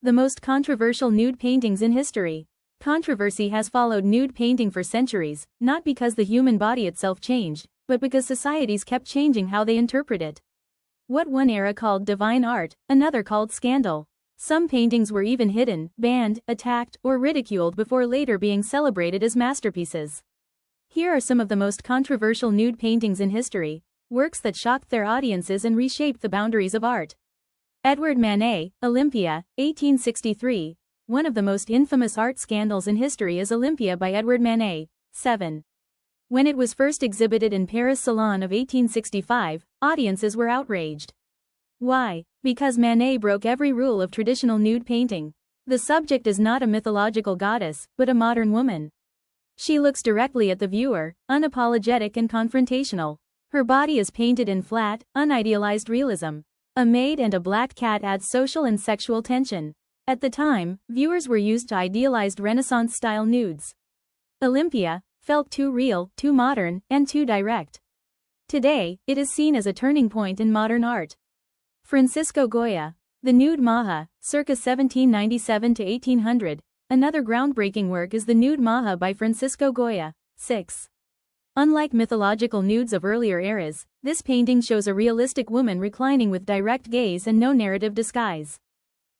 The most controversial nude paintings in history. Controversy has followed nude painting for centuries, not because the human body itself changed, but because societies kept changing how they interpret it. What one era called divine art, another called scandal. Some paintings were even hidden, banned, attacked, or ridiculed before later being celebrated as masterpieces. Here are some of the most controversial nude paintings in history, works that shocked their audiences and reshaped the boundaries of art. Edward Manet, Olympia, 1863. One of the most infamous art scandals in history is Olympia by Edward Manet. 7. When it was first exhibited in Paris Salon of 1865, audiences were outraged. Why? Because Manet broke every rule of traditional nude painting. The subject is not a mythological goddess, but a modern woman. She looks directly at the viewer, unapologetic and confrontational. Her body is painted in flat, unidealized realism. A maid and a black cat add social and sexual tension. At the time, viewers were used to idealized Renaissance-style nudes. Olympia felt too real, too modern, and too direct. Today, it is seen as a turning point in modern art. Francisco Goya, The Nude Maja, circa 1797 to 1800. Another groundbreaking work is The Nude Maja by Francisco Goya. 6. Unlike mythological nudes of earlier eras, this painting shows a realistic woman reclining with direct gaze and no narrative disguise.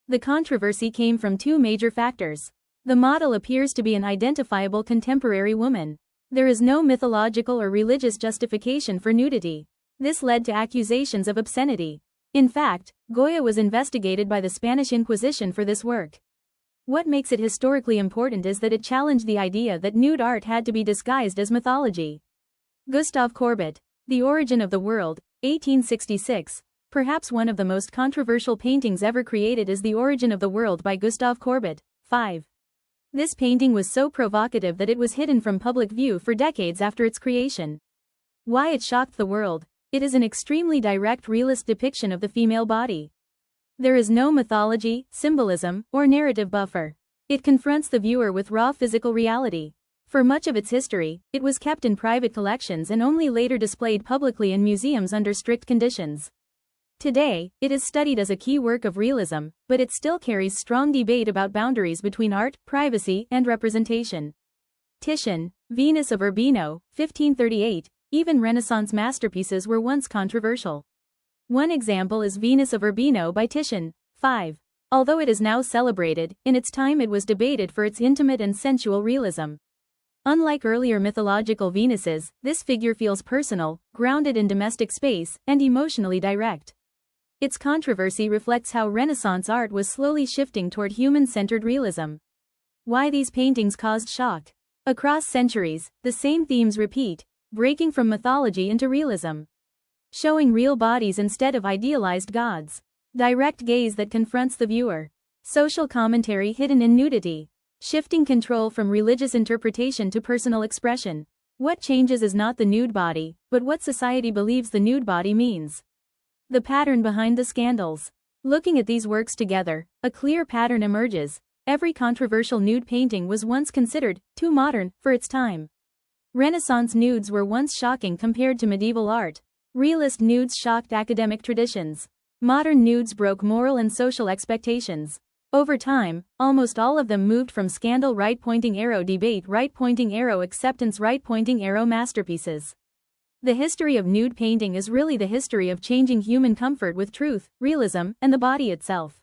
The controversy came from two major factors. The model appears to be an identifiable contemporary woman. There is no mythological or religious justification for nudity. This led to accusations of obscenity. In fact, Goya was investigated by the Spanish Inquisition for this work. What makes it historically important is that it challenged the idea that nude art had to be disguised as mythology. Gustave Courbet, The Origin of the World, 1866. Perhaps one of the most controversial paintings ever created is The Origin of the World by Gustave Courbet. 5. This painting was so provocative that it was hidden from public view for decades after its creation. Why it shocked the world? It is an extremely direct realist depiction of the female body. There is no mythology, symbolism, or narrative buffer. It confronts the viewer with raw physical reality. For much of its history, it was kept in private collections and only later displayed publicly in museums under strict conditions. Today, it is studied as a key work of realism, but it still carries strong debate about boundaries between art, privacy, and representation. Titian, Venus of Urbino, 1538. Even Renaissance masterpieces were once controversial. One example is Venus of Urbino by Titian. 5. Although it is now celebrated, in its time it was debated for its intimate and sensual realism. Unlike earlier mythological Venuses, this figure feels personal, grounded in domestic space, and emotionally direct. Its controversy reflects how Renaissance art was slowly shifting toward human-centered realism. Why these paintings caused shock? Across centuries, the same themes repeat, breaking from mythology into realism. Showing real bodies instead of idealized gods. Direct gaze that confronts the viewer. Social commentary hidden in nudity. Shifting control from religious interpretation to personal expression. What changes is not the nude body, but what society believes the nude body means. The pattern behind the scandals. Looking at these works together, a clear pattern emerges. Every controversial nude painting was once considered too modern for its time. Renaissance nudes were once shocking compared to medieval art. Realist nudes shocked academic traditions. Modern nudes broke moral and social expectations. Over time, almost all of them moved from scandal right-pointing arrow debate right-pointing arrow acceptance right-pointing arrow masterpieces. The history of nude painting is really the history of changing human comfort with truth, realism, and the body itself.